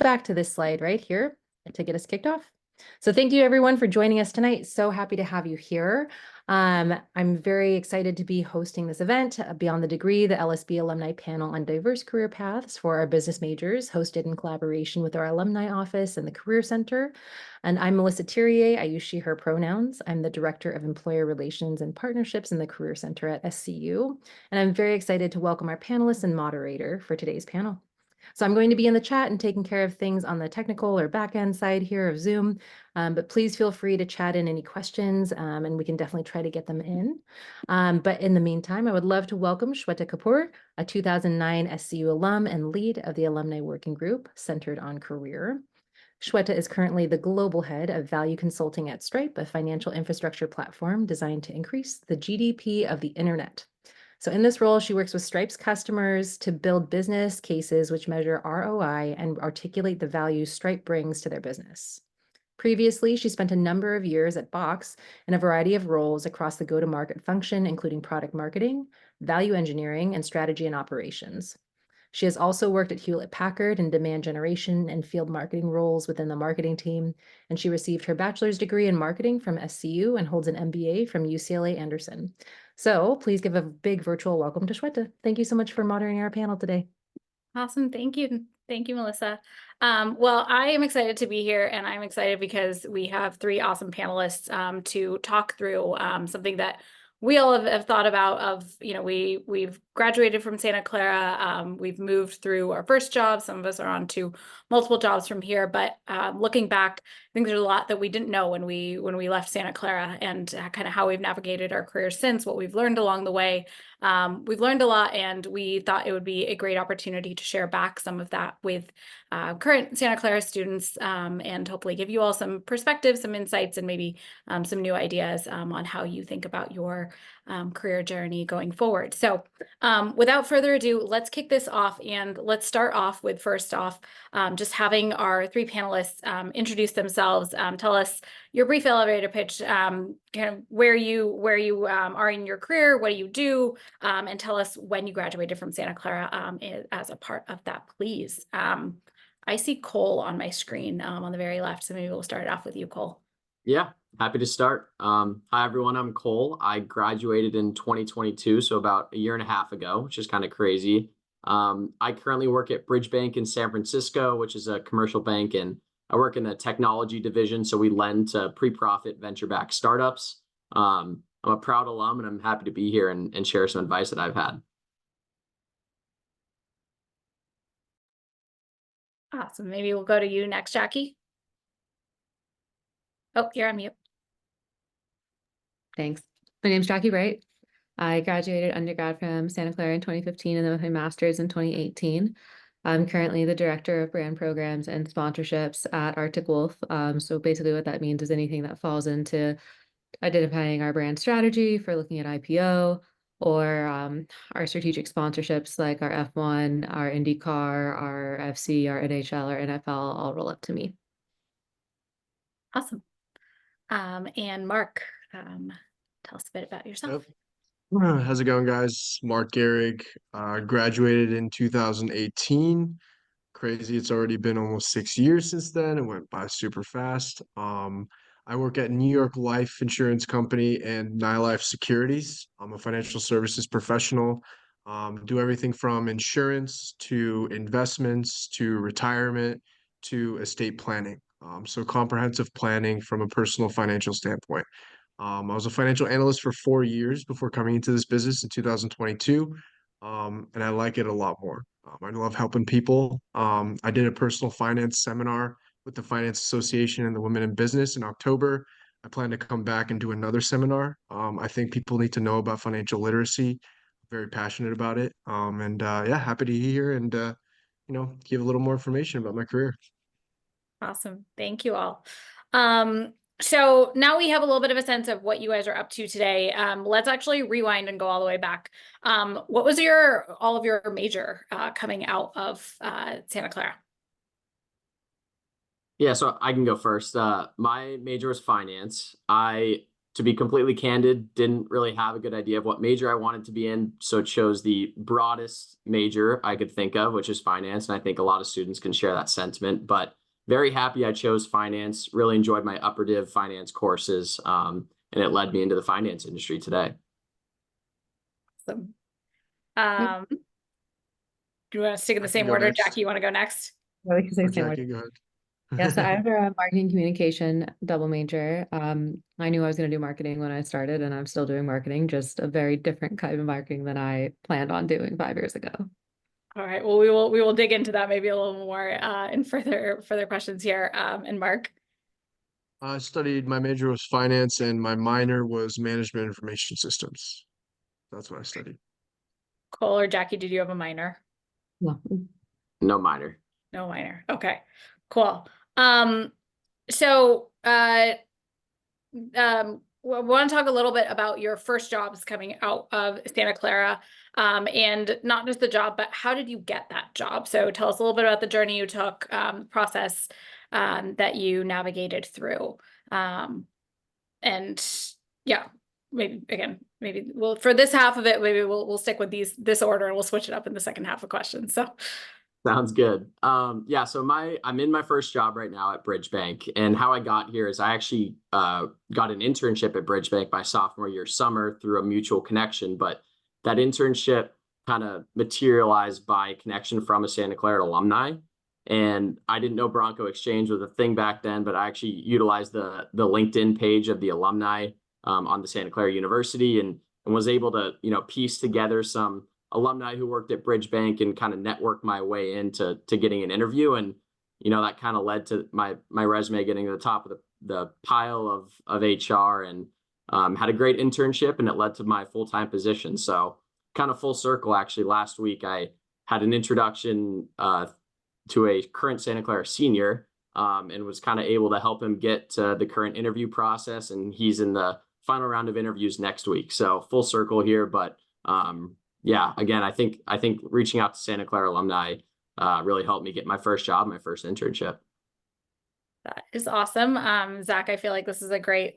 back to this slide right here to get us kicked off. So thank you everyone for joining us tonight. So happy to have you here. I'm very excited to be hosting this event, Beyond the Degree, the LSB Alumni Panel on Diverse Career Paths for our business majors, hosted in collaboration with our alumni office and the Career Center. And I'm Melissa Thierrier. I use she, her pronouns. I'm the Director of Employer Relations and Partnerships in the Career Center at SCU. And I'm very excited to welcome our panelists and moderator for today's panel. So I'm going to be in the chat and taking care of things on the technical or back-end side here of Zoom, but please feel free to chat in any questions and we can definitely try to get them in. But in the meantime, I would love to welcome Shweta Kapoor, a 2009 SCU alum and lead of the Alumni Working Group centered on career. Shweta is currently the global head of value consulting at Stripe, a financial infrastructure platform designed to increase the GDP of the internet. So in this role, she works with Stripe's customers to build business cases which measure ROI and articulate the value Stripe brings to their business. Previously, she spent a number of years at Box in a variety of roles across the go-to-market function, including product marketing, value engineering, and strategy and operations. She has also worked at Hewlett-Packard in demand generation and field marketing roles within the marketing team, and she received her bachelor's degree in marketing from SCU and holds an MBA from UCLA Anderson. So please give a big virtual welcome to Shweta. Thank you so much for moderating our panel today. Awesome. Thank you. Thank you, Melissa. Well, I am excited to be here, and I'm excited because we have three awesome panelists to talk through something that we all have thought about we've graduated from Santa Clara. We've moved through our first job. Some of us are on to multiple jobs from here. But looking back, I think there's a lot that we didn't know when we left Santa Clara, and kind of how we've navigated our careers since, what we've learned along the way. We've learned a lot, and we thought it would be a great opportunity to share back some of that with current Santa Clara students, and hopefully give you all some perspective, some insights, and maybe some new ideas on how you think about your career journey going forward. So without further ado, let's kick this off, and let's start off with, first off, just having our three panelists introduce themselves, tell us your brief elevator pitch, kind of where you are in your career, what do you do, and tell us when you graduated from Santa Clara as a part of that, please. I see Cole on my screen on the very left, so maybe we'll start it off with you, Cole. Yeah, happy to start. Hi, everyone. I'm Cole. I graduated in 2022, so about a year and a half ago, which is kind of crazy. I currently work at Bridge Bank in San Francisco, which is a commercial bank, and I work in the technology division, so we lend to pre-profit venture-backed startups. I'm a proud alum, and I'm happy to be here and share some advice that I've had. Awesome. Maybe we'll go to you next, Jackie. Oh, you're on mute. Thanks. My name's Jackie Wright. I graduated undergrad from Santa Clara in 2015 and then with my master's in 2018. I'm currently the director of brand programs and sponsorships at Arctic Wolf. So basically what that means is anything that falls into identifying our brand strategy for looking at IPO, or our strategic sponsorships like our F1, our IndyCar, our FC, our NHL, our NFL all roll up to me. Awesome. And Mark, tell us a bit about yourself. Yep. How's it going, guys? Mark Gehrig, graduated in 2018. Crazy, it's already been almost 6 years since then. It went by super fast. I work at New York Life Insurance Company and NyLife Securities. I'm a financial services professional. Do everything from insurance to investments to retirement to estate planning. So comprehensive planning from a personal financial standpoint. I was a financial analyst for 4 years before coming into this business in 2022, and I like it a lot more. I love helping people. I did a personal finance seminar with the Finance Association and the Women in Business in October. I plan to come back and do another seminar. I think people need to know about financial literacy. Very passionate about it. Yeah, happy to be here and give a little more information about my career. Awesome. Thank you all. So now we have a little bit of a sense of what you guys are up to today. Let's actually rewind and go all the way back. What was all of your major coming out of Santa Clara? Yeah, so I can go first. My major was finance. I to be completely candid, didn't really have a good idea of what major I wanted to be in. So it chose the broadest major I could think of, which is finance. And I think a lot of students can share that sentiment, but very happy I chose finance, really enjoyed my upper div finance courses. And it led me into the finance industry today. Awesome. Do you want to stick in the I can same go order? next. Jackie, you want to go next? Yeah, we can say Or the same word. Jackie, go ahead. Yeah, so I have a marketing communication double major. I knew I was going to do marketing when I started, and I'm still doing marketing, just a very different kind of marketing than I planned on doing 5 years ago. All right. Well, we will dig into that maybe a little more in further questions here. And Mark. I studied, my major was finance and my minor was management information systems. That's what I studied. Cole or Jackie, did you have a minor? No. No minor. No minor. Okay, cool. So we want to talk a little bit about your first jobs coming out of Santa Clara, and not just the job, but how did you get that job? So tell us a little bit about the journey you took, process that you navigated through, and yeah, maybe we'll, for this half of it, maybe we'll stick with this order and we'll switch it up in the second half of questions. So. Sounds good. Yeah, so I'm in my first job right now at Bridge Bank, and how I got here is I actually got an internship at Bridge Bank my sophomore year summer through a mutual connection, but that internship kind of materialized by connection from a Santa Clara alumni. And I didn't know Bronco Exchange was a thing back then, but I actually utilized the LinkedIn page of the alumni on the Santa Clara University, and was able to, piece together some alumni who worked at Bridge Bank and kind of network my way into getting an interview. And, that kind of led to my resume getting to the top of the pile of HR, and had a great internship, and it led to my full-time position. So kind of full circle, actually, last week I had an introduction to a current Santa Clara senior, and was kind of able to help him get to the current interview process. And he's in the final round of interviews next week. So full circle here, but yeah, again, I think reaching out to Santa Clara alumni really helped me get my first job, my first internship. That is awesome. Zach, I feel like this is a great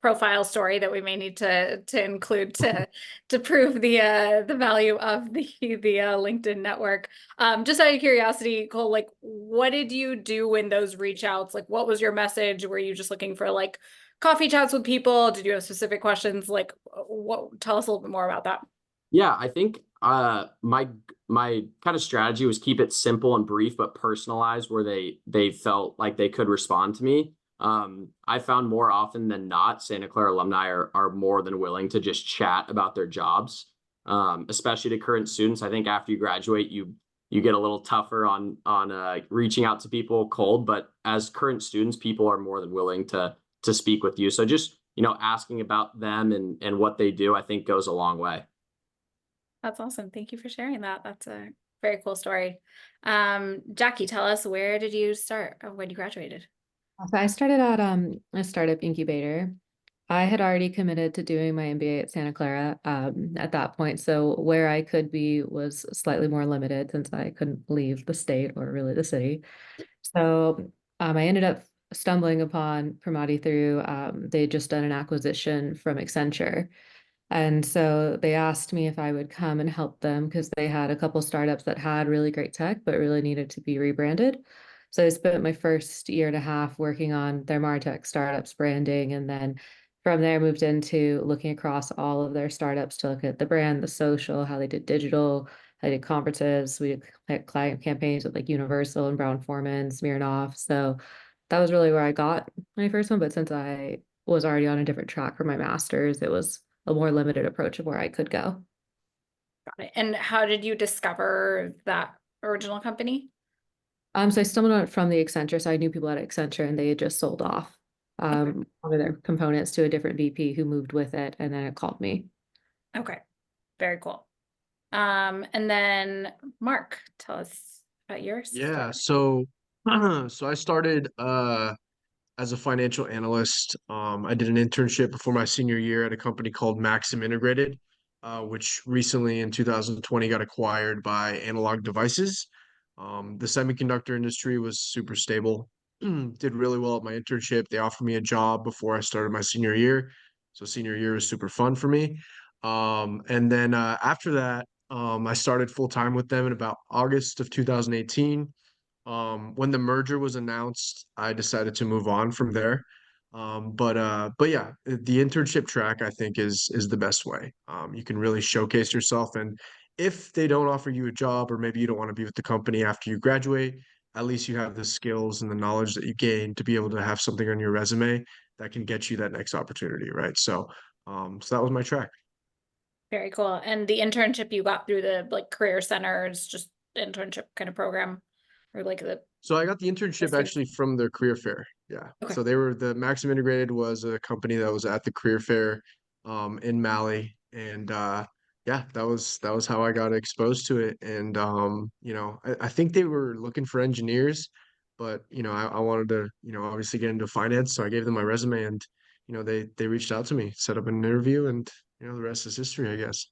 profile story that we may need to include to prove the value of the LinkedIn network. Just out of curiosity, Cole, what did you do in those reach outs? What was your message? Were you just looking for coffee chats with people? Did you have specific questions? Tell us a little bit more about that. Yeah, I think my kind of strategy was keep it simple and brief, but personalized, where they felt like they could respond to me. I found more often than not, Santa Clara alumni are more than willing to just chat about their jobs, especially to current students. I think after you graduate, you get a little tougher on reaching out to people cold, but as current students, people are more than willing to speak with you. So just asking about them and what they do, I think goes a long way. That's awesome. Thank you for sharing that. That's a very cool story. Jackie, tell us, where did you start when you graduated? So I started at a startup incubator. I had already committed to doing my MBA at Santa Clara at that point. So where I could be was slightly more limited since I couldn't leave the state or really the city. So I ended up stumbling upon Primati through they had just done an acquisition from Accenture. And so they asked me if I would come and help them because they had a couple startups that had really great tech, but really needed to be rebranded. So I spent my first year and a half working on their MarTech startups branding. And then from there moved into looking across all of their startups to look at the brand, the social, how they did digital, how they did conferences. We did client campaigns with Universal and Brown-Forman, Smirnoff. So that was really where I got my first one. But since I was already on a different track for my master's, it was a more limited approach of where I could go. Got it. And how did you discover that original company? So I stumbled on it from the Accenture. So I knew people at Accenture, and they had just sold off one of their components to a different VP who moved with it, and then it called me. Okay, very cool. And then Mark, tell us about yours. Yeah, so I started as a financial analyst. I did an internship before my senior year at a company called Maxim Integrated, which recently in 2020 got acquired by Analog Devices. The semiconductor industry was super stable. did really well at my internship. They offered me a job before I started my senior year. So senior year was super fun for me. And then after that, I started full time with them in about August of 2018. When the merger was announced, I decided to move on from there. But yeah, the internship track I think is the best way. You can really showcase yourself, and if they don't offer you a job, or maybe you don't want to be with the company after you graduate, at least you have the skills and the knowledge that you gain to be able to have something on your resume that can get you that next opportunity, right? So that was my track. Very cool. And the internship you got through the like career centers, just internship kind of program, or like the So I got the internship listing. actually from the career fair. Yeah. Okay. So they were the Maxim Integrated was a company that was at the career fair in Mali. And yeah, that was how I got exposed to it. And I think they were looking for engineers, but I wanted to, obviously get into finance. So I gave them my resume, and they reached out to me, set up an interview, and the rest is history, I guess.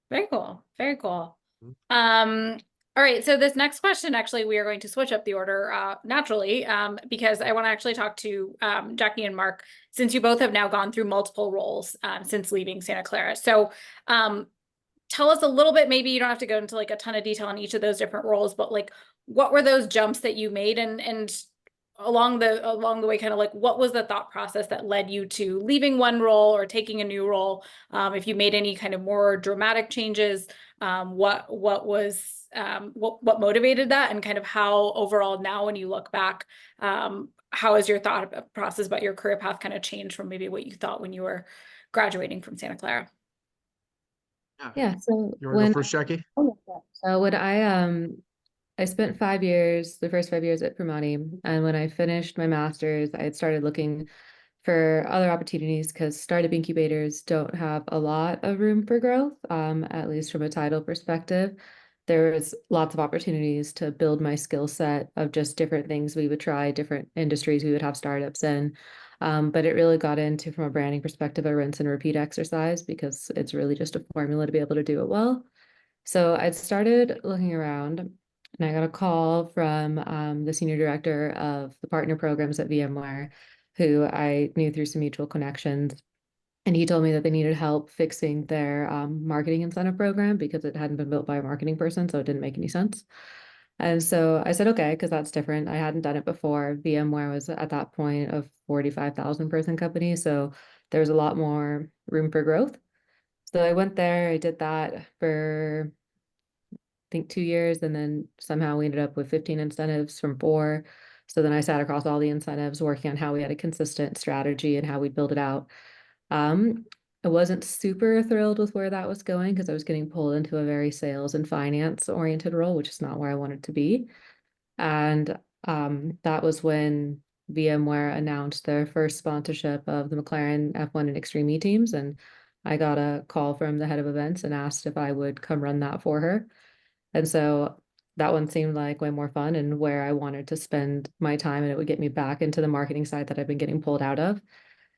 Very cool. Very cool. Mhm. All right. So this next question, actually, we are going to switch up the order naturally because I want to actually talk to Jackie and Mark, since you both have now gone through multiple roles since leaving Santa Clara. So tell us a little bit, maybe you don't have to go into like a ton of detail on each of those different roles, but like what were those jumps that you made, and along the way, kind of like what was the thought process that led you to leaving one role or taking a new role? If you made any kind of more dramatic changes, what motivated that, and kind of how overall now when you look back, how has your thought process about your career path kind of changed from maybe what you thought when you were graduating from Santa Clara? Yeah, so You want to go first, Jackie? when I spent 5 years, the first 5 years at Primati, and when I finished my master's, I had started looking for other opportunities because startup incubators don't have a lot of room for growth, at least from a title perspective. There was lots of opportunities to build my skill set of just different things we would try, different industries we would have startups in. But it really got into, from a branding perspective, a rinse and repeat exercise because it's really just a formula to be able to do it well. So I started looking around, and I got a call from the senior director of the partner programs at VMware, who I knew through some mutual connections. And he told me that they needed help fixing their marketing incentive program because it hadn't been built by a marketing person, so it didn't make any sense. And so I said, okay, because that's different. I hadn't done it before. VMware was at that point a 45,000 person company, so there was a lot more room for growth. So I went there, I did that for think 2 years, and then somehow we ended up with 15 incentives from 4. So then I sat across all the incentives, working on how we had a consistent strategy and how we build it out. I wasn't super thrilled with where that was going because I was getting pulled into a very sales and finance oriented role, which is not where I wanted to be. And that was when VMware announced their first sponsorship of the McLaren F1 and Extreme E teams. And I got a call from the head of events and asked if I would come run that for her. And so that one seemed like way more fun and where I wanted to spend my time, and it would get me back into the marketing side that I've been getting pulled out of.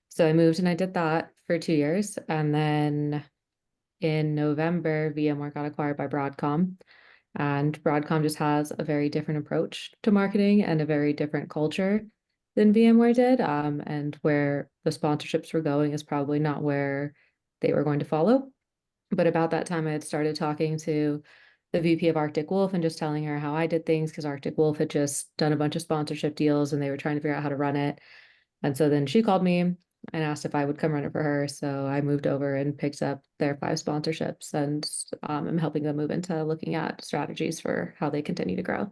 So I moved and I did that for 2 years. And then in November, VMware got acquired by Broadcom. And Broadcom just has a very different approach to marketing and a very different culture than VMware did. And where the sponsorships were going is probably not where they were going to follow. But about that time, I had started talking to the VP of Arctic Wolf and just telling her how I did things because Arctic Wolf had just done a bunch of sponsorship deals and they were trying to figure out how to run it. And so then she called me and asked if I would come run it for her. So I moved over and picked up their 5 sponsorships, and I'm helping them move into looking at strategies for how they continue to grow.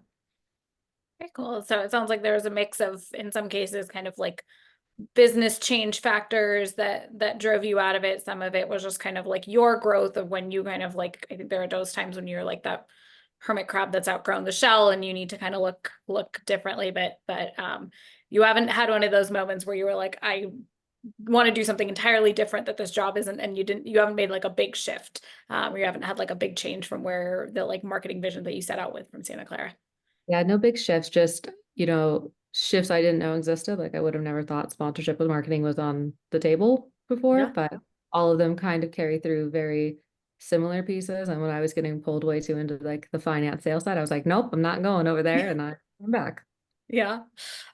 Very cool. So it sounds like there was a mix of, in some cases, kind of like business change factors that drove you out of it. Some of it was just kind of like your growth of when you kind of like, I think there are those times when you're like that hermit crab that's outgrown the shell and you need to kind of look differently. But you haven't had one of those moments where you were like, I want to do something entirely different that this job isn't, and you haven't made like a big shift, or you haven't had like a big change from where the like marketing vision that you set out with from Santa Clara. Yeah, no big shifts, just, shifts I didn't know existed. Like I would have never thought sponsorship with marketing was on the table before, Yeah. but all of them kind of carry through very similar pieces. And when I was getting pulled way too into like the finance sales side, I was like, nope, I'm not going over there. And I'm back. Yeah.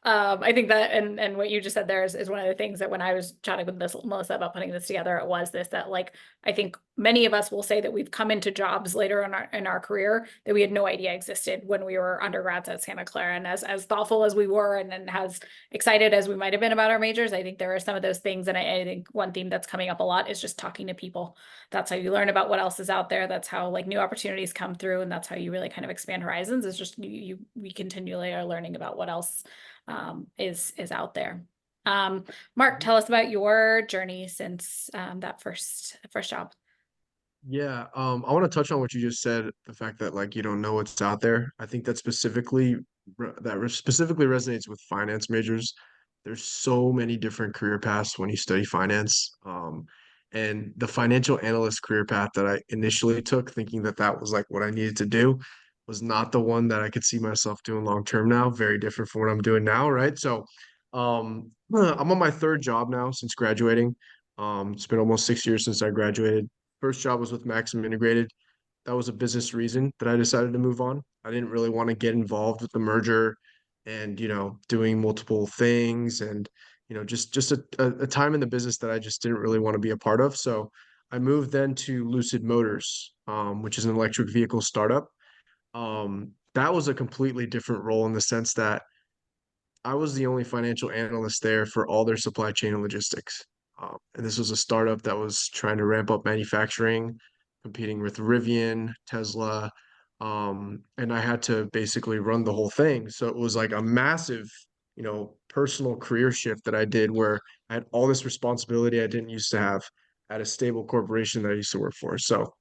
I think that, and what you just said there is one of the things that when I was chatting with Melissa about putting this together, it was this, that like, I think many of us will say that we've come into jobs later in our career that we had no idea existed when we were undergrads at Santa Clara. And as thoughtful as we were and as excited as we might have been about our majors, I think there are some of those things. And I think one theme that's coming up a lot is just talking to people. That's how you learn about what else is out there. That's how like new opportunities come through. And that's how you really kind of expand horizons, is just we continually are learning about what else is out there. Mark, tell us about your journey since that first job. Yeah, I want to touch on what you just said, the fact that like you don't know what's out there. I think that specifically resonates with finance majors. There's so many different career paths when you study finance. And the financial analyst career path that I initially took, thinking that that was like what I needed to do, was not the one that I could see myself doing long term now. Very different from what I'm doing now, right? So, I'm on my third job now since graduating. It's been almost 6 years since I graduated. First job was with Maxim Integrated. That was a business reason that I decided to move on. I didn't really want to get involved with the merger and, doing multiple things and, just a time in the business that I just didn't really want to be a part of. So I moved then to Lucid Motors, which is an electric vehicle startup. That was a completely different role in the sense that I was the only financial analyst there for all their supply chain and logistics. And this was a startup that was trying to ramp up manufacturing, competing with Rivian, Tesla. And I had to basically run the whole thing. So it was like a massive, personal career shift that I did where I had all this responsibility I didn't used to have at a stable corporation that I used to work for. So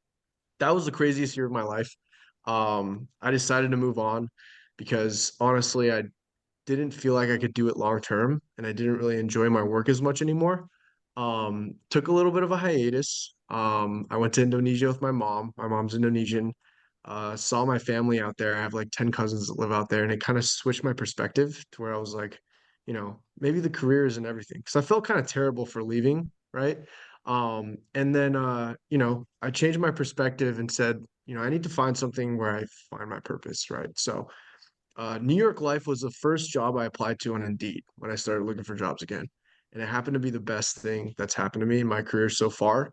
that was the craziest year of my life. I decided to move on because honestly, I didn't feel like I could do it long term, and I didn't really enjoy my work as much anymore. Took a little bit of a hiatus. I went to Indonesia with my mom. My mom's Indonesian. Saw my family out there. I have like 10 cousins that live out there, and it kind of switched my perspective to where I was like, maybe the career isn't everything. Because I felt kind of terrible for leaving, right? And then I changed my perspective and said, I need to find something where I find my purpose, right? So New York Life was the first job I applied to on Indeed when I started looking for jobs again. And it happened to be the best thing that's happened to me in my career so far.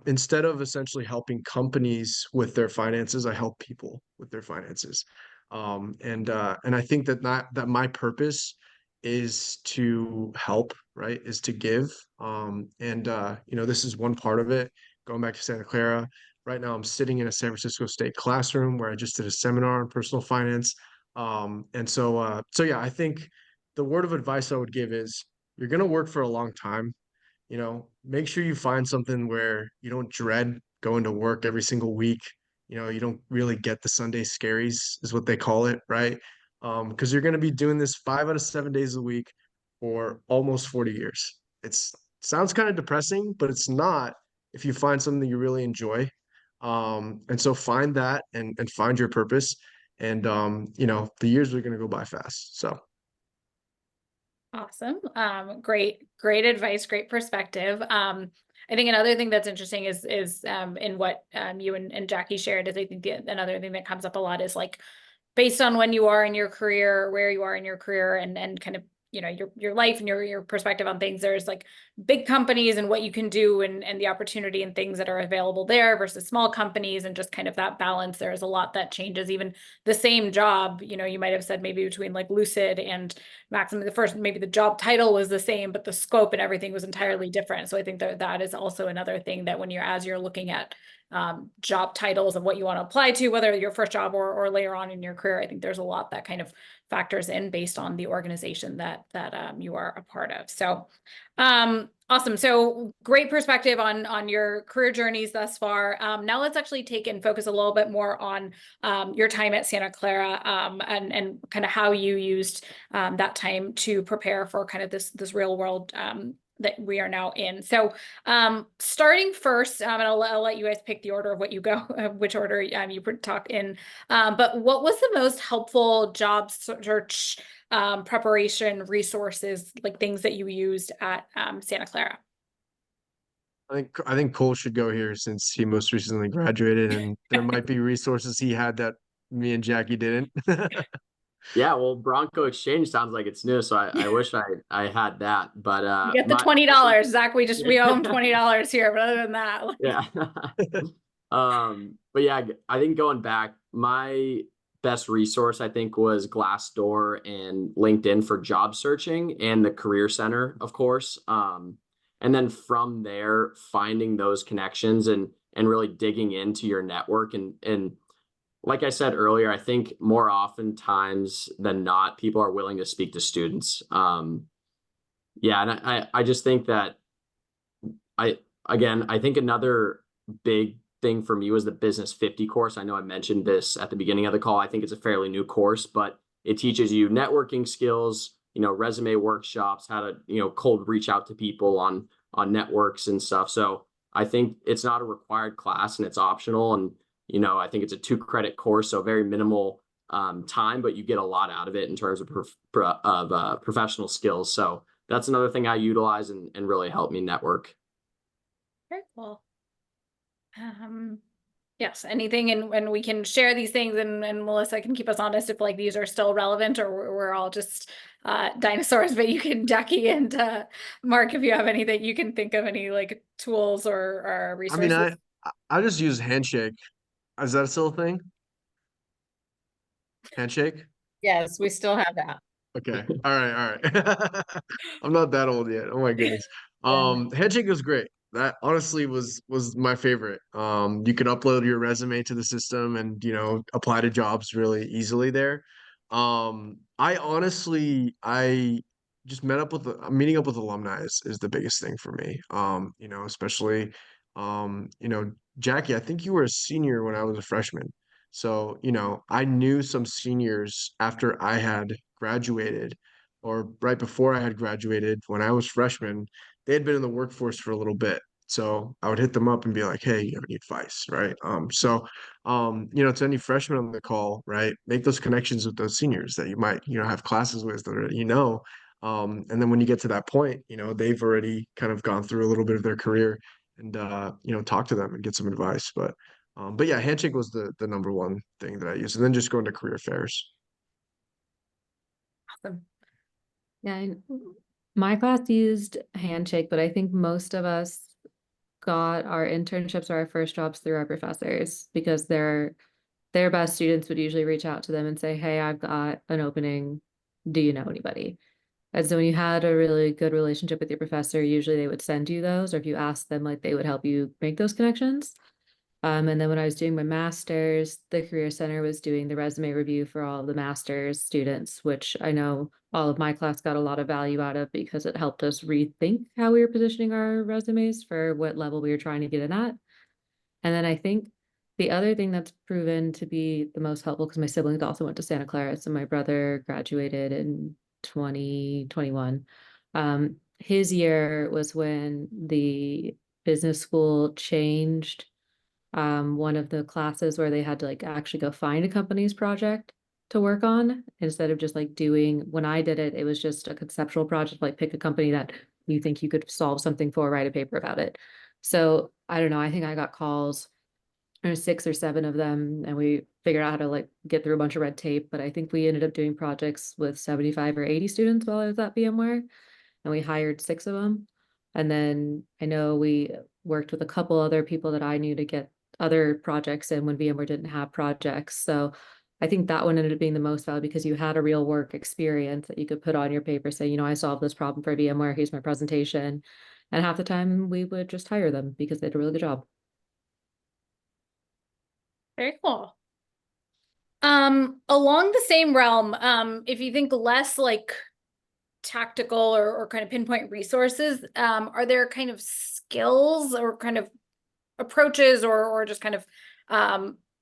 Instead of essentially helping companies with their finances, I help people with their finances. And I think that my purpose is to help, right? Is to give. This is one part of it. Going back to Santa Clara, right now, I'm sitting in a San Francisco State classroom where I just did a seminar on personal finance. So yeah, I think the word of advice I would give is you're going to work for a long time. Make sure you find something where you don't dread going to work every single week. You don't really get the Sunday scaries, is what they call it, right? Because you're going to be doing this 5 out of 7 days a week for almost 40 years. It's sounds kind of depressing, but it's not if you find something you really enjoy. And so find that and find your purpose. And the years are going to go by fast. So Awesome. Great advice, great perspective. I think another thing that's interesting is in what you and Jackie shared is I think another thing that comes up a lot is like based on when you are in your career, where you are in your career, and kind of your life and your perspective on things. There's like big companies and what you can do and the opportunity and things that are available there versus small companies, and just kind of that balance. There's a lot that changes. Even the same job, you might have said maybe between like Lucid and Maximum, the first, maybe the job title was the same, but the scope and everything was entirely different. So I think that is also another thing that when as you're looking at job titles of what you want to apply to, whether your first job or later on in your career, I think there's a lot that kind of factors in based on the organization that you are a part of. So awesome. So great perspective on your career journeys thus far. Now let's actually take and focus a little bit more on your time at Santa Clara and kind of how you used that time to prepare for kind of this real world that we are now in. So starting first, and I'll let you guys pick the order of what you go, which order you talk in. But what was the most helpful job search preparation resources, like things that you used at Santa Clara? I think Cole should go here since he most recently graduated, and there might be resources he had that me and Jackie didn't. Yeah, well, Bronco Exchange sounds like it's new, so I wish I had that. But You get the $20, Zach. We owe him $20 here, but other than that, like, yeah. But yeah, I think going back, my best resource I think was Glassdoor and LinkedIn for job searching and the Career Center, of course. And then from there, finding those connections and really digging into your network and like I said earlier, I think more oftentimes than not, people are willing to speak to students. Yeah, and I just think that I think another big thing for me was the Business 50 course. I know I mentioned this at the beginning of the call. I think it's a fairly new course, but it teaches you networking skills, resume workshops, how to, cold reach out to people on networks and stuff. So I think it's not a required class and it's optional. And, I think it's a 2-credit course, so very minimal time, but you get a lot out of it in terms of professional skills. So that's another thing I utilize and really helped me network. very cool. Yes, anything, and we can share these things, and Melissa can keep us honest if like these are still relevant or we're all just dinosaurs. But you can, Jackie and Mark, if you have anything, you can think of any like tools or I mean, resources. I just use Handshake. Is that still a thing? Handshake? Yes, we still have that. Okay. All right. I'm not that old yet. Oh my goodness. Handshake was great. That honestly was my favorite. You could upload your resume to the system and, apply to jobs really easily there. I just meeting up with alumni is the biggest thing for me. Especially Jackie, I think you were a senior when I was a freshman. So, I knew some seniors after I had graduated or right before I had graduated when I was freshman. They had been in the workforce for a little bit. So I would hit them up and be like, hey, you have any advice, right? To any freshmen on the call, right, make those connections with those seniors that you might, have classes with or, and then when you get to that point, they've already kind of gone through a little bit of their career and, talk to them and get some advice. But yeah, Handshake was the number one thing that I used, and then just going to career fairs. Awesome. Yeah, my class used Handshake, but I think most of us got our internships or our first jobs through our professors because their best students would usually reach out to them and say, hey, I've got an opening. Do you know anybody? And so when you had a really good relationship with your professor, usually they would send you those, or if you asked them, like they would help you make those connections. And then when I was doing my master's, the Career Center was doing the resume review for all of the master's students, which I know all of my class got a lot of value out of because it helped us rethink how we were positioning our resumes for what level we were trying to get in at. And then I think the other thing that's proven to be the most helpful, because my siblings also went to Santa Clara, so my brother graduated in 2021. His year was when the business school changed one of the classes where they had to like actually go find a company's project to work on instead of just like doing, when I did it, it was just a conceptual project, like pick a company that you think you could solve something for, write a paper about it. So I don't know, I think I got calls, there were 6 or 7 of them, and we figured out how to like get through a bunch of red tape, but I think we ended up doing projects with 75 or 80 students while I was at VMware, and we hired 6 of them. And then I know we worked with a couple other people that I knew to get other projects in when VMware didn't have projects. So I think that one ended up being the most valuable because you had a real work experience that you could put on your paper, say, I solved this problem for VMware, here's my presentation. And half the time we would just hire them because they did a really good job. Very cool. Along the same realm, if you think less like tactical or kind of pinpoint resources, are there kind of skills or kind of approaches or just kind of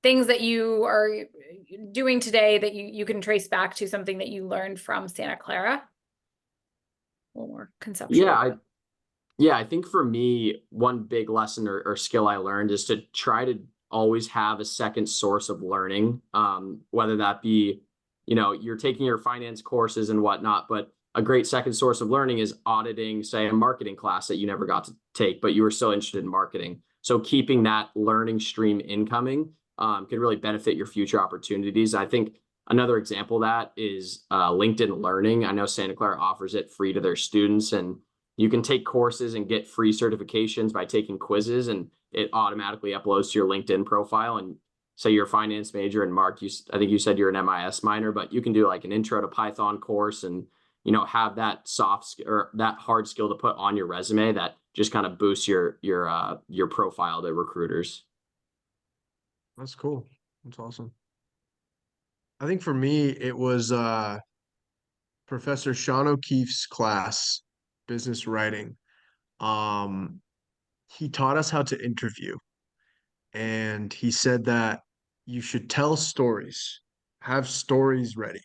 things that you are doing today that you can trace back to something that you learned from Santa Clara? A little more conceptual. Yeah, I think for me, one big lesson or skill I learned is to try to always have a second source of learning, whether that be, you're taking your finance courses and whatnot, but a great second source of learning is auditing, say, a marketing class that you never got to take, but you were still interested in marketing. So keeping that learning stream incoming could really benefit your future opportunities. I think Another example of that is LinkedIn Learning. I know Santa Clara offers it free to their students, and you can take courses and get free certifications by taking quizzes, and it automatically uploads to your LinkedIn profile. And say you're a finance major, and Mark, I think you said you're an MIS minor, but you can do like an intro to Python course and, you know, have that or that hard skill to put on your resume that just kind of boosts your profile to recruiters. That's cool. That's awesome. I think for me, it was Professor Sean O'Keefe's class, business writing. Um, he taught us how to interview, and he said that you should tell stories, have stories ready.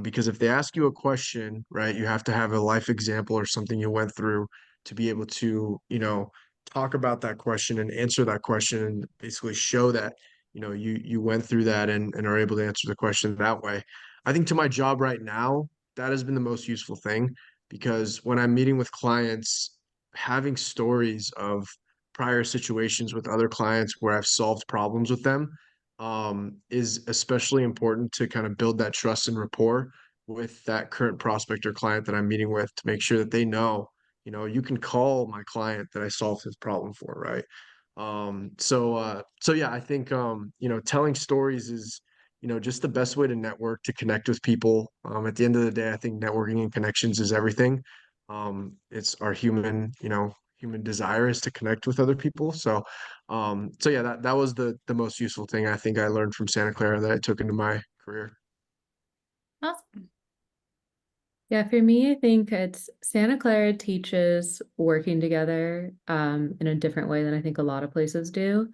Because if they ask you a question, right, you have to have a life example or something you went through to be able to, you know, talk about that question and answer that question and basically show that, you know, you went through that and are able to answer the question that way. I think to my job right now, that has been the most useful thing because when I'm meeting with clients, having stories of prior situations with other clients where I've solved problems with them is especially important to kind of build that trust and rapport with that current prospect or client that I'm meeting with to make sure that they know, you know, you can call my client that I solved his problem for, right? So yeah, I think you know, telling stories is, you know, just the best way to network, to connect with people. At the end of the day, I think networking and connections is everything. It's our human, you know, human desire is to connect with other people. So yeah, that was the most useful thing I think I learned from Santa Clara that I took into my career. Awesome. Yeah, for me, I think it's Santa Clara teaches working together in a different way than I think a lot of places do.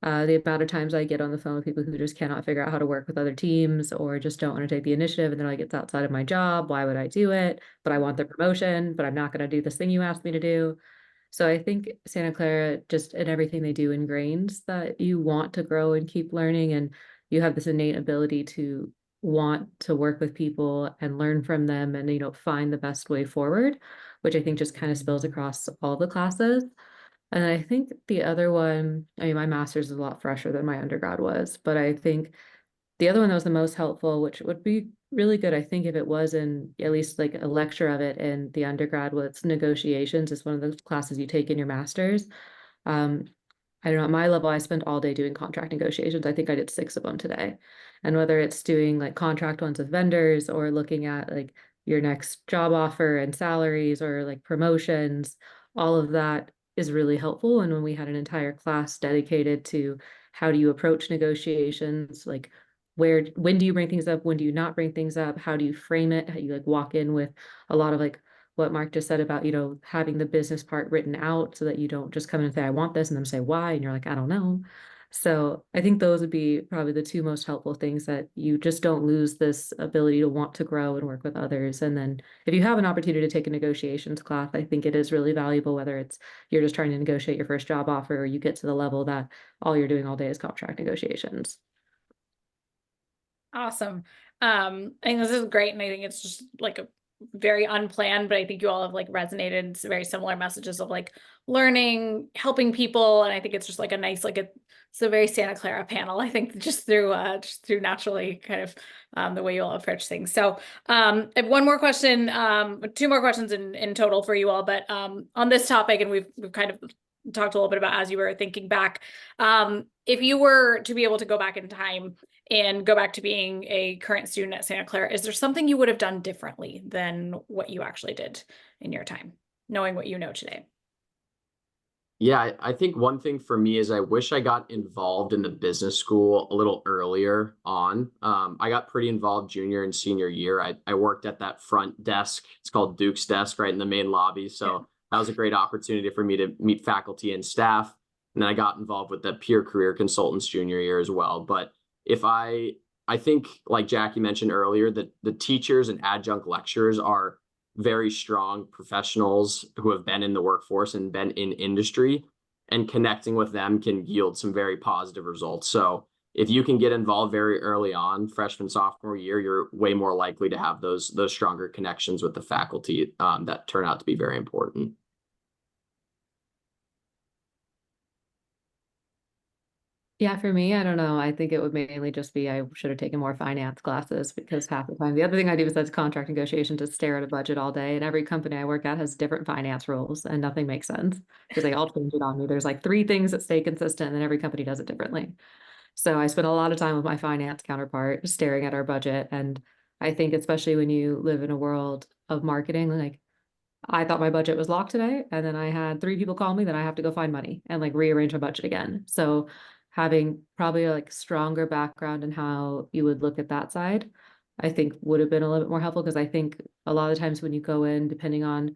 The amount of times I get on the phone with people who just cannot figure out how to work with other teams or just don't want to take the initiative, and they're like, it's outside of my job. Why would I do it? But I want the promotion, but I'm not going to do this thing you asked me to do. So I think Santa Clara, just in everything they do, ingrains that you want to grow and keep learning, and you have this innate ability to want to work with people and learn from them and, you know, find the best way forward, which I think just kind of spills across all the classes. And I think the other one, I mean, my master's is a lot fresher than my undergrad was, but I think the other one that was the most helpful, which would be really good, I think, if it was in at least like a lecture of it in the undergrad, was negotiations. It's one of the classes you take in your master's. Um, I don't know, at my level, I spent all day doing contract negotiations. I think I did 6 of them today. And whether it's doing like contract ones with vendors or looking at like your next job offer and salaries or like promotions, all of that is really helpful. And when we had an entire class dedicated to how do you approach negotiations, like when do you bring things up? When do you not bring things up? How do you frame it? How you like walk in with a lot of like what Mark just said about, you know, having the business part written out so that you don't just come in and say, I want this, and then say why, and you're like, I don't know. So I think those would be probably the 2 most helpful things, that you just don't lose this ability to want to grow and work with others. And then if you have an opportunity to take a negotiations class, I think it is really valuable, whether it's you're just trying to negotiate your first job offer or you get to the level that all you're doing all day is contract negotiations. Awesome. I think this is great. And I think it's just like a very unplanned, but I think you all have like resonated very similar messages of like learning, helping people. And I think it's just like a nice, like it's a very Santa Clara panel, I think, just through naturally kind of the way you all approach things. So I have one more question, 2 more questions in total for you all, but on this topic, and we've kind of talked a little bit about as you were thinking back, if you were to be able to go back in time and go back to being a current student at Santa Clara, is there something you would have done differently than what you actually did in your time, knowing what you know today? Yeah, I think one thing for me is I wish I got involved in the business school a little earlier on. I got pretty involved junior and senior year. I worked at that front desk. It's called Duke's desk, right in the main lobby. So that was a great opportunity for me to meet faculty and staff. And then I got involved with the peer career consultants junior year as well. But if I think, like Jackie mentioned earlier, that the teachers and adjunct lecturers are very strong professionals who have been in the workforce and been in industry, and connecting with them can yield some very positive results. So if you can get involved very early on, freshman, sophomore year, you're way more likely to have those stronger connections with the faculty that turn out to be very important. Yeah, for me, I don't know. I think it would mainly just be I should have taken more finance classes because half the time the other thing I do besides contract negotiation is stare at a budget all day. And every company I work at has different finance rules and nothing makes sense because they all change it on me. There's like 3 things that stay consistent and then every company does it differently. So I spent a lot of time with my finance counterpart staring at our budget. And I think especially when you live in a world of marketing, like I thought my budget was locked today, and then I had 3 people call me that I have to go find money and like rearrange my budget again. So having probably like stronger background in how you would look at that side, I think would have been a little bit more helpful because I think a lot of times when you go in, depending on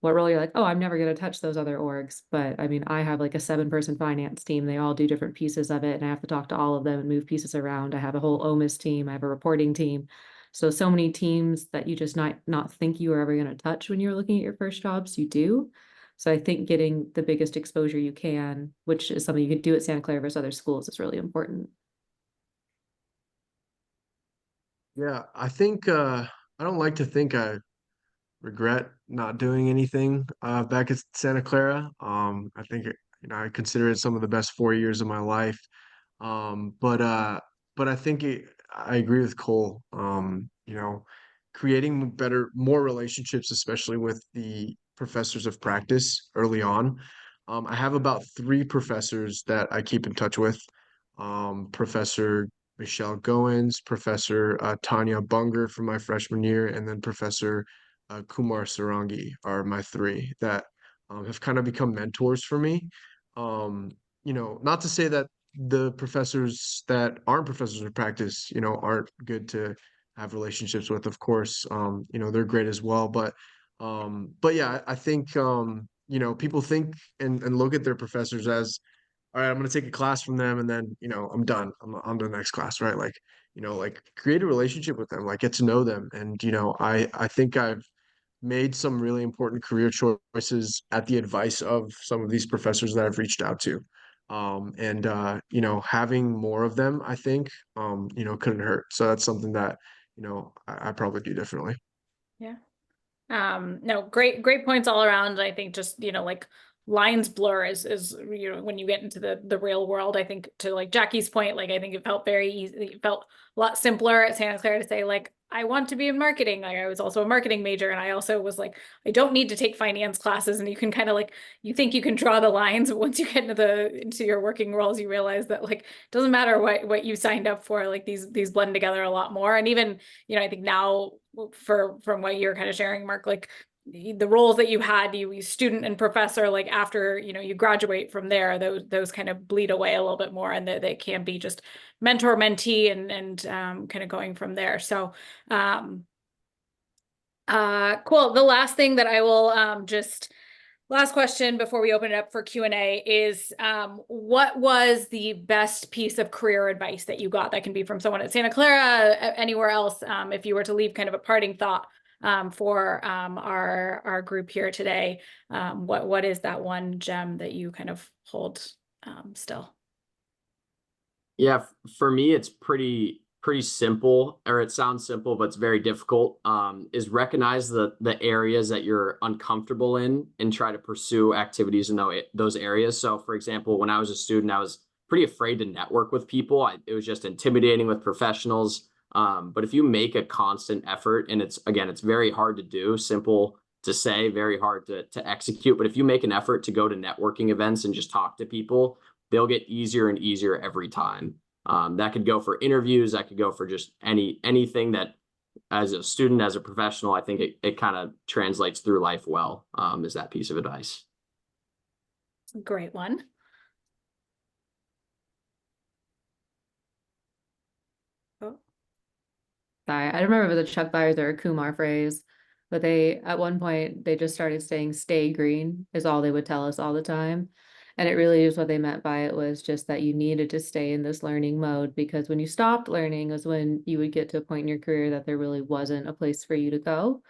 what role you're like, oh, I'm never going to touch those other orgs. But I mean, I have like a 7-person finance team. They all do different pieces of it, and I have to talk to all of them and move pieces around. I have a whole OMIS team. I have a reporting team. So many teams that you just not think you are ever going to touch when you're looking at your first jobs, you do. So I think getting the biggest exposure you can, which is something you could do at Santa Clara versus other schools, is really important. Yeah, I think I don't like to think I regret not doing anything back at Santa Clara. I think I consider it some of the best 4 years of my life. Um, but uh, but I think I agree with Cole. Creating more relationships, especially with the professors of practice early on. I have about 3 professors that I keep in touch with. Professor Michelle Goins, Professor Tanya Bunger from my freshman year, and then Professor Kumar Sarangi are my 3 that have kind of become mentors for me. Not to say that the professors that aren't professors of practice, aren't good to have relationships with, of course. They're great as well. But yeah, I think people think and look at their professors as, all right, I'm gonna take a class from them and then, I'm done. I'm on to the next class, right? Like create a relationship with them, like get to know them. And I think I've made some really important career choices at the advice of some of these professors that I've reached out to. Having more of them, I think, couldn't hurt. So that's something that, I probably do differently. Yeah. No, great points all around. I think just, like lines blur is, when you get into the real world. I think to like Jackie's point, like I think it felt very easy. It felt a lot simpler at Santa Clara to say like, I want to be in marketing. Like I was also a marketing major, and I also was like, I don't need to take finance classes. And you can kind of like, you think you can draw the lines, but once you get into your working roles, you realize that like, it doesn't matter what you signed up for, like these blend together a lot more. And even, I think now from what you're kind of sharing, Mark, like the roles that you had, you student and professor, like after, you graduate from there, those kind of bleed away a little bit more, and they can be just mentor mentee and kind of going from there. So, cool. The last thing that I will, last question before we open it up for Q&A is, what was the best piece of career advice that you got? That can be from someone at Santa Clara, anywhere else. If you were to leave kind of a parting thought for our group here today, what is that one gem that you kind of hold still? Yeah, for me, it's pretty simple, or it sounds simple, but it's very difficult. Is recognize the areas that you're uncomfortable in and try to pursue activities in those areas. So, for example, when I was a student, I was pretty afraid to network with people. It was just intimidating with professionals. But if you make a constant effort, and it's very hard to do, simple to say, very hard to execute. But if you make an effort to go to networking events and just talk to people, they'll get easier and easier every time. That could go for interviews. That could go for just anything that, as a student, as a professional, I think it kind of translates through life well, is that piece of advice. Great one. Oh. I remember it was a Chuck Byers or a Kumar phrase, but at one point they just started saying "stay green" is all they would tell us all the time. And it really is what they meant by it was just that you needed to stay in this learning mode, because when you stopped learning was when you would get to a point in your career that there really wasn't a place for you to go.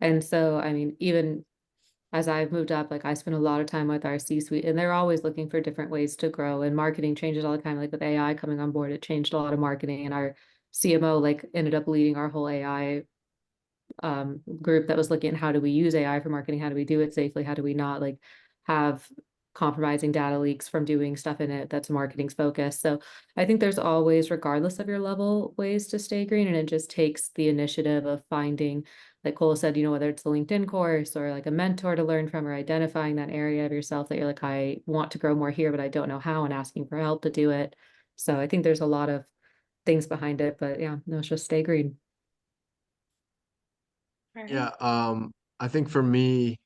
And so, I mean, even as I've moved up, like I spend a lot of time with our C-suite, and they're always looking for different ways to grow, and marketing changes all the time. Like with AI coming on board, it changed a lot of marketing, and our CMO like ended up leading our whole AI group that was looking at how do we use AI for marketing, how do we do it safely, how do we not like have compromising data leaks from doing stuff in it that's marketing's focus. So I think there's always, regardless of your level, ways to stay green. And it just takes the initiative of finding, like Cole said, whether it's a LinkedIn course or like a mentor to learn from, or identifying that area of yourself that you're like, I want to grow more here, but I don't know how, and asking for help to do it. So I think there's a lot of things behind it, but yeah, no, it's just stay green. All right. Yeah, I think for me,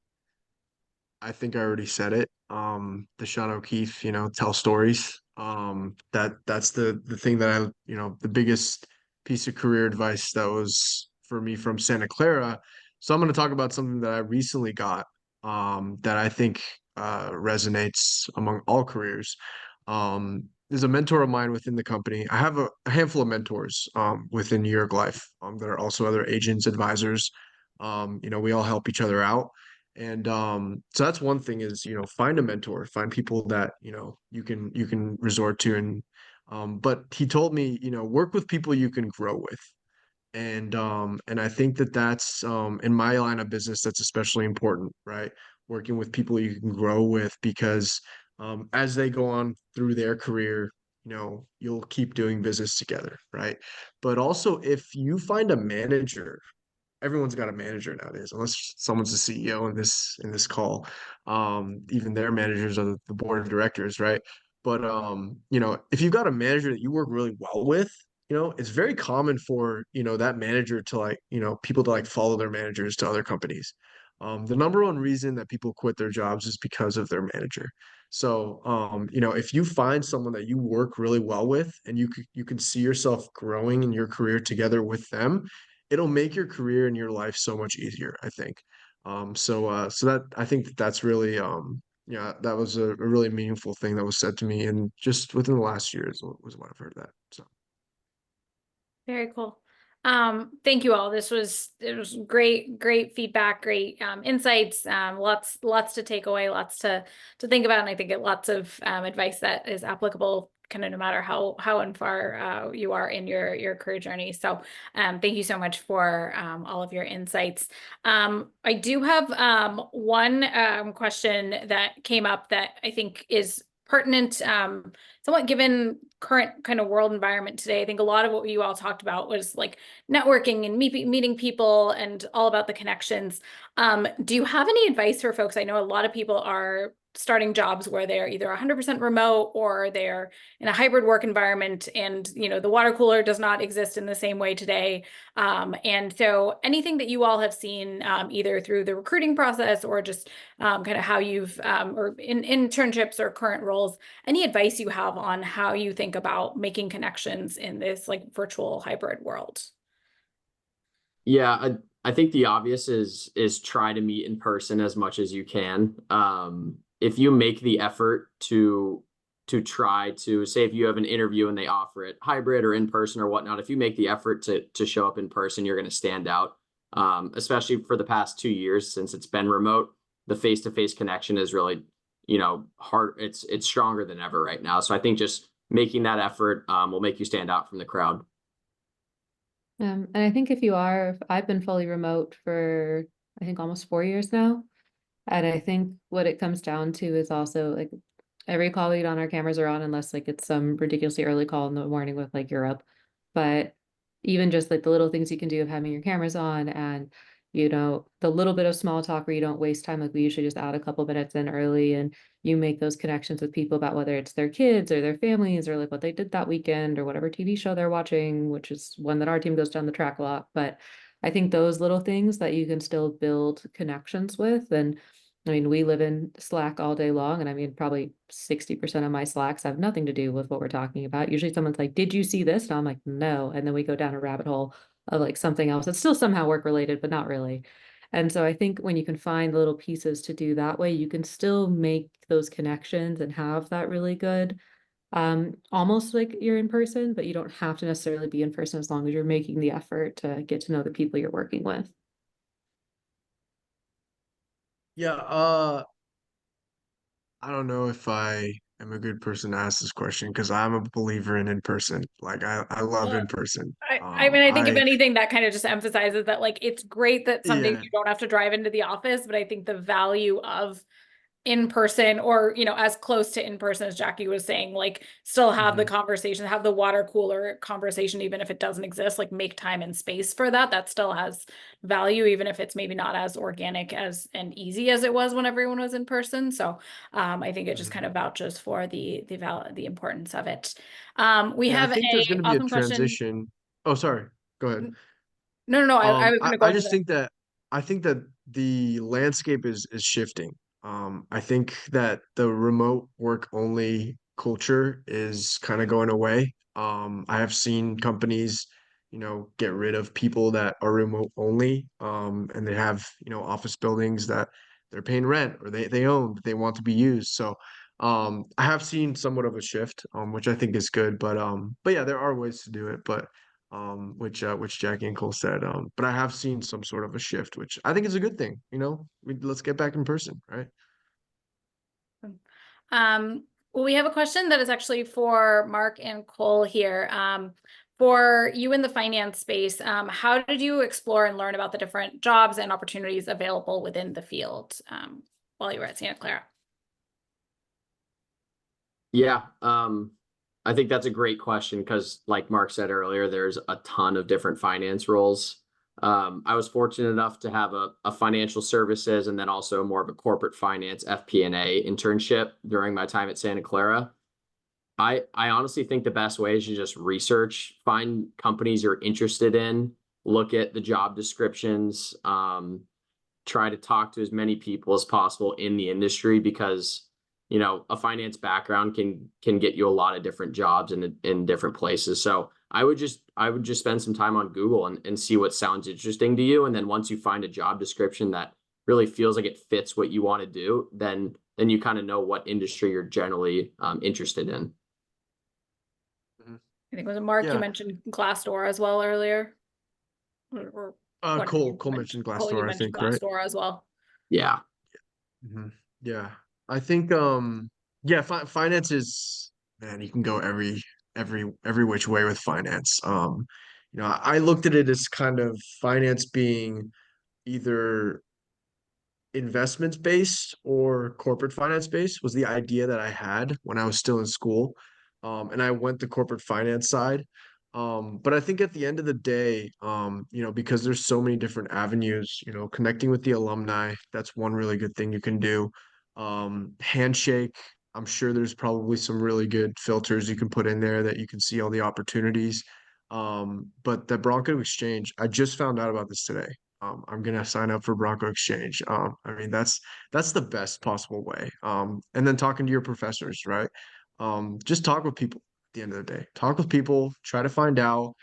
I think I already said it. The Sean O'Keefe, tell stories. That's the thing that the biggest piece of career advice that was for me from Santa Clara. So I'm going to talk about something that I recently got, that I think resonates among all careers. There's a mentor of mine within the company. I have a handful of mentors within New York Life that are also other agents, advisors. We all help each other out. And so that's one thing is, find a mentor, find people that, you can resort to. And but he told me, work with people you can grow with. And I think that that's in my line of business, that's especially important, right? Working with people you can grow with, because as they go on through their career, you'll keep doing business together, right? But also, if you find a manager, everyone's got a manager nowadays, unless someone's the CEO in this call. Even their managers are the board of directors, right? But if you've got a manager that you work really well with, it's very common for that manager to people to follow their managers to other companies. The number one reason that people quit their jobs is because of their manager. So if you find someone that you work really well with, and you can see yourself growing in your career together with them, it'll make your career and your life so much easier, I think. So that I think that's really yeah, that was a really meaningful thing that was said to me, and just within the last year was when I've heard that. So Very cool. Thank you all. It was great feedback, great insights, lots to take away, lots to think about. And I think lots of advice that is applicable kind of no matter how and far you are in your career journey. So thank you so much for all of your insights. I do have one question that came up that I think is pertinent, somewhat given current kind of world environment today. I think a lot of what you all talked about was like networking and meeting people and all about the connections. Do you have any advice for folks? I know a lot of people are starting jobs where they're either 100% remote or they're in a hybrid work environment, and the water cooler does not exist in the same way today. And so anything that you all have seen, either through the recruiting process or just kind of how you've or in internships or current roles, any advice you have on how you think about making connections in this like virtual hybrid world? Yeah, I think the obvious is try to meet in person as much as you can. If you make the effort to try to, say, if you have an interview and they offer it hybrid or in person or whatnot, if you make the effort to show up in person, you're going to stand out. Especially for the past 2 years since it's been remote, the face-to-face connection is really, hard. It's stronger than ever right now. So I think just making that effort will make you stand out from the crowd. And I think I've been fully remote for, I think, almost 4 years now. And I think what it comes down to is also like every call we get on, our cameras are on, unless like it's some ridiculously early call in the morning with like Europe. But even just like the little things you can do of having your cameras on, and the little bit of small talk where you don't waste time, like we usually just add a couple minutes in early, and you make those connections with people about whether it's their kids or their families or like what they did that weekend or whatever TV show they're watching, which is one that our team goes down the track a lot. But I think those little things that you can still build connections with. And I mean, we live in Slack all day long, and I mean, probably 60% of my Slacks have nothing to do with what we're talking about. Usually someone's like, did you see this? And I'm like, no. And then we go down a rabbit hole of like something else that's still somehow work related, but not really. And so I think when you can find little pieces to do that way, you can still make those connections and have that really good, almost like you're in person, but you don't have to necessarily be in person as long as you're making the effort to get to know the people you're working with. yeah, I don't know if I am a good person to ask this question, because I'm a believer in person. Like I love Well, in person. I mean, I think if anything, that kind of just emphasizes that like it's great that some days Yeah, you don't have to drive into the office, but I think the value of in person, or, you know, as close to in person as Jackie was saying, like still have the conversation, have the water cooler conversation, even if it doesn't exist, like make time and space for that. That still has value, even if it's maybe not as organic as and easy as it was when everyone was in person. So I think it just kind of vouches for the importance of it. We Yeah, I have think there's a going to be a awesome question. transition. Oh, sorry. Go ahead. No, I was going to go I into just that. think that the landscape is shifting. I think that the remote work only culture is kind of going away. I have seen companies, get rid of people that are remote only, and they have, office buildings that they're paying rent or they own, but they want to be used. So, I have seen somewhat of a shift, which I think is good, but yeah, there are ways to do it, but which Jackie and Cole said. But I have seen some sort of a shift, which I think is a good thing. Let's get back in person, right? Well, we have a question that is actually for Mark and Cole here. For you in the finance space, how did you explore and learn about the different jobs and opportunities available within the field while you were at Santa Clara? Yeah, I think that's a great question because, like Mark said earlier, there's a ton of different finance roles. I was fortunate enough to have a financial services and then also more of a corporate finance FP&A internship during my time at Santa Clara. I honestly think the best way is to just research, find companies you're interested in, look at the job descriptions, try to talk to as many people as possible in the industry because a finance background can get you a lot of different jobs in different places. So I would just spend some time on Google and see what sounds interesting to you. And then once you find a job description that really feels like it fits what you want to do, then you kind of know what industry you're generally interested in. I think was it Mark, you Yeah. mentioned Glassdoor as well earlier. Or one of you Cole mentioned Cole, you Glassdoor, I mentioned think, right? Glassdoor as well. Yeah. Yeah. I think yeah, finance is, man, you can go every which way with finance. I looked at it as kind of finance being either investments based or corporate finance based was the idea that I had when I was still in school. And I went the corporate finance side. But I think at the end of the day, because there's so many different avenues, connecting with the alumni, that's one really good thing you can do. Handshake, I'm sure there's probably some really good filters you can put in there that you can see all the opportunities. But the Bronco Exchange, I just found out about this today. I'm gonna sign up for Bronco Exchange. I mean that's the best possible way. And then talking to your professors, right? Just talk with people at the end of the day. Talk with people, try to find out.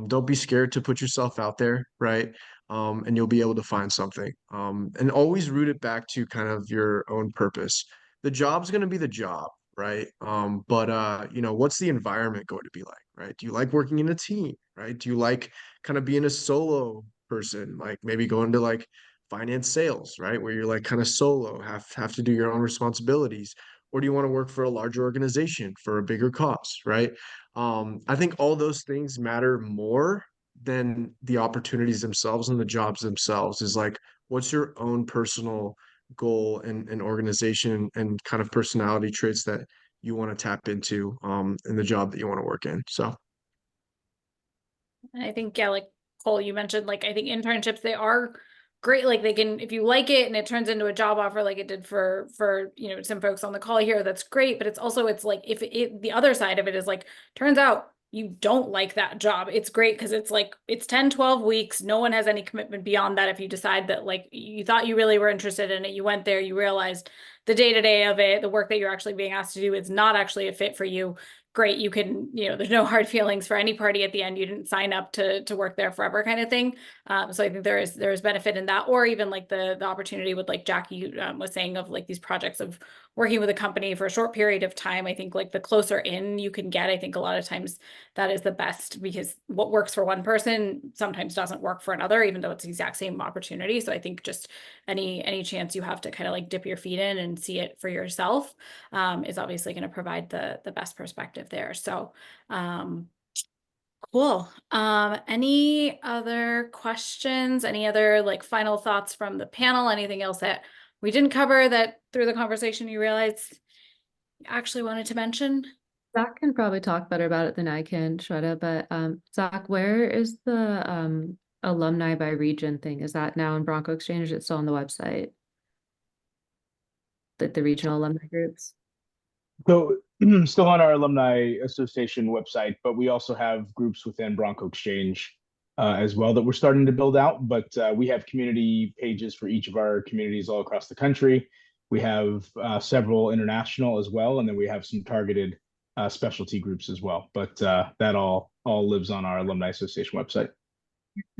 Don't be scared to put yourself out there, right? And you'll be able to find something. And always root it back to kind of your own purpose. The job's gonna be the job, right? But what's the environment going to be like, right? Do you like working in a team, right? Do you like kind of being a solo person, like maybe going to like finance sales, right? Where you're like kind of solo, have to do your own responsibilities, or do you want to work for a larger organization for a bigger cause, right? I think all those things matter more than the opportunities themselves and the jobs themselves. Is like, what's your own personal goal and organization and kind of personality traits that you want to tap into in the job that you want to work in. So And I think, yeah, like Cole, you mentioned, like, I think internships, they are great. Like they can, if you like it and it turns into a job offer, like it did for, some folks on the call here, that's great. But it's like, if the other side of it is like, turns out you don't like that job, it's great because it's like, it's 10, 12 weeks. No one has any commitment beyond that. If you decide that like you thought you really were interested in it, you went there, you realized the day-to-day of it, the work that you're actually being asked to do is not actually a fit for you. Great, you can, there's no hard feelings for any party at the end. You didn't sign up to work there forever kind of thing. So I think there is benefit in that, or even like the opportunity with like Jackie was saying of like these projects of working with a company for a short period of time. I think like the closer in you can get, I think a lot of times that is the best, because what works for one person sometimes doesn't work for another, even though it's the exact same opportunity. So I think just any chance you have to kind of like dip your feet in and see it for yourself is obviously going to provide the best perspective there. So cool. Any other questions? Any other like final thoughts from the panel? Anything else that we didn't cover that through the conversation you realized you actually wanted to mention? Zach can probably talk better about it than I can, Shweta, but Zach, where is the alumni by region thing? Is that now in Bronco Exchange or is it still on the website? The regional alumni groups? So still on our Alumni Association website, but we also have groups within Bronco Exchange as well that we're starting to build out. But we have community pages for each of our communities all across the country. We have several international as well, and then we have some targeted specialty groups as well. But that all lives on our Alumni Association website.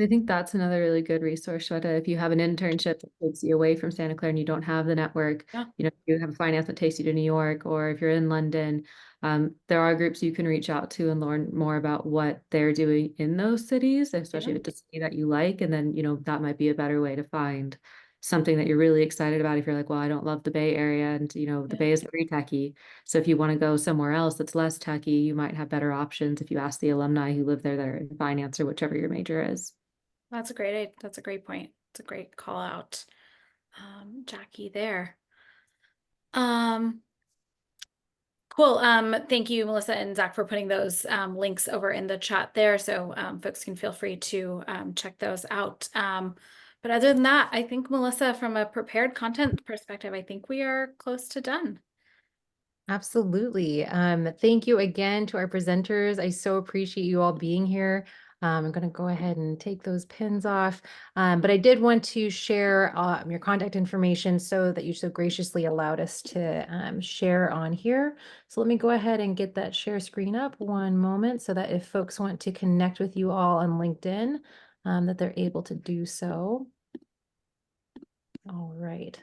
I think that's another really good resource, Shweta. If you have an internship that takes you away from Santa Clara and you don't have the network, Yeah. you know, you have a finance that takes you to New York, or if you're in London, there are groups you can reach out to and learn more about what they're doing in those cities, especially if it's a city that you like. And then, you know, that might be a better way to find something that you're really excited about. If you're like, well, I don't love the Bay Area, and you know, the Yeah. Bay is very techy. So if you want to go somewhere else that's less techy, you might have better options if you ask the alumni who live there that are in finance or whichever your major is. That's a great point. It's a great call out, Jackie there. Cool. Thank you, Melissa and Zach, for putting those links over in the chat there, so folks can feel free to check those out. But other than that, I think, Melissa, from a prepared content perspective, I think we are close to done. Absolutely. Thank you again to our presenters. I so appreciate you all being here. I'm going to go ahead and take those pins off. But I did want to share your contact information so that you so graciously allowed us to share on here. So let me go ahead and get that share screen up one moment so that if folks want to connect with you all on LinkedIn, that they're able to do so. All right.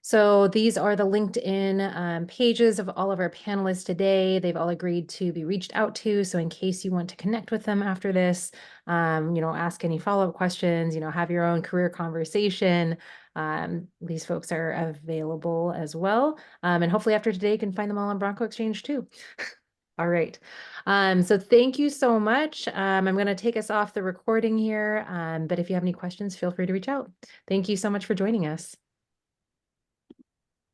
So these are the LinkedIn pages of all of our panelists today. They've all agreed to be reached out to. So in case you want to connect with them after this, you know, ask any follow-up questions, you know, have your own career conversation. These folks are available as well. And hopefully after today, you can find them all on Bronco Exchange too. All right. So thank you so much. I'm going to take us off the recording here. But if you have any questions, feel free to reach out. Thank you so much for joining us.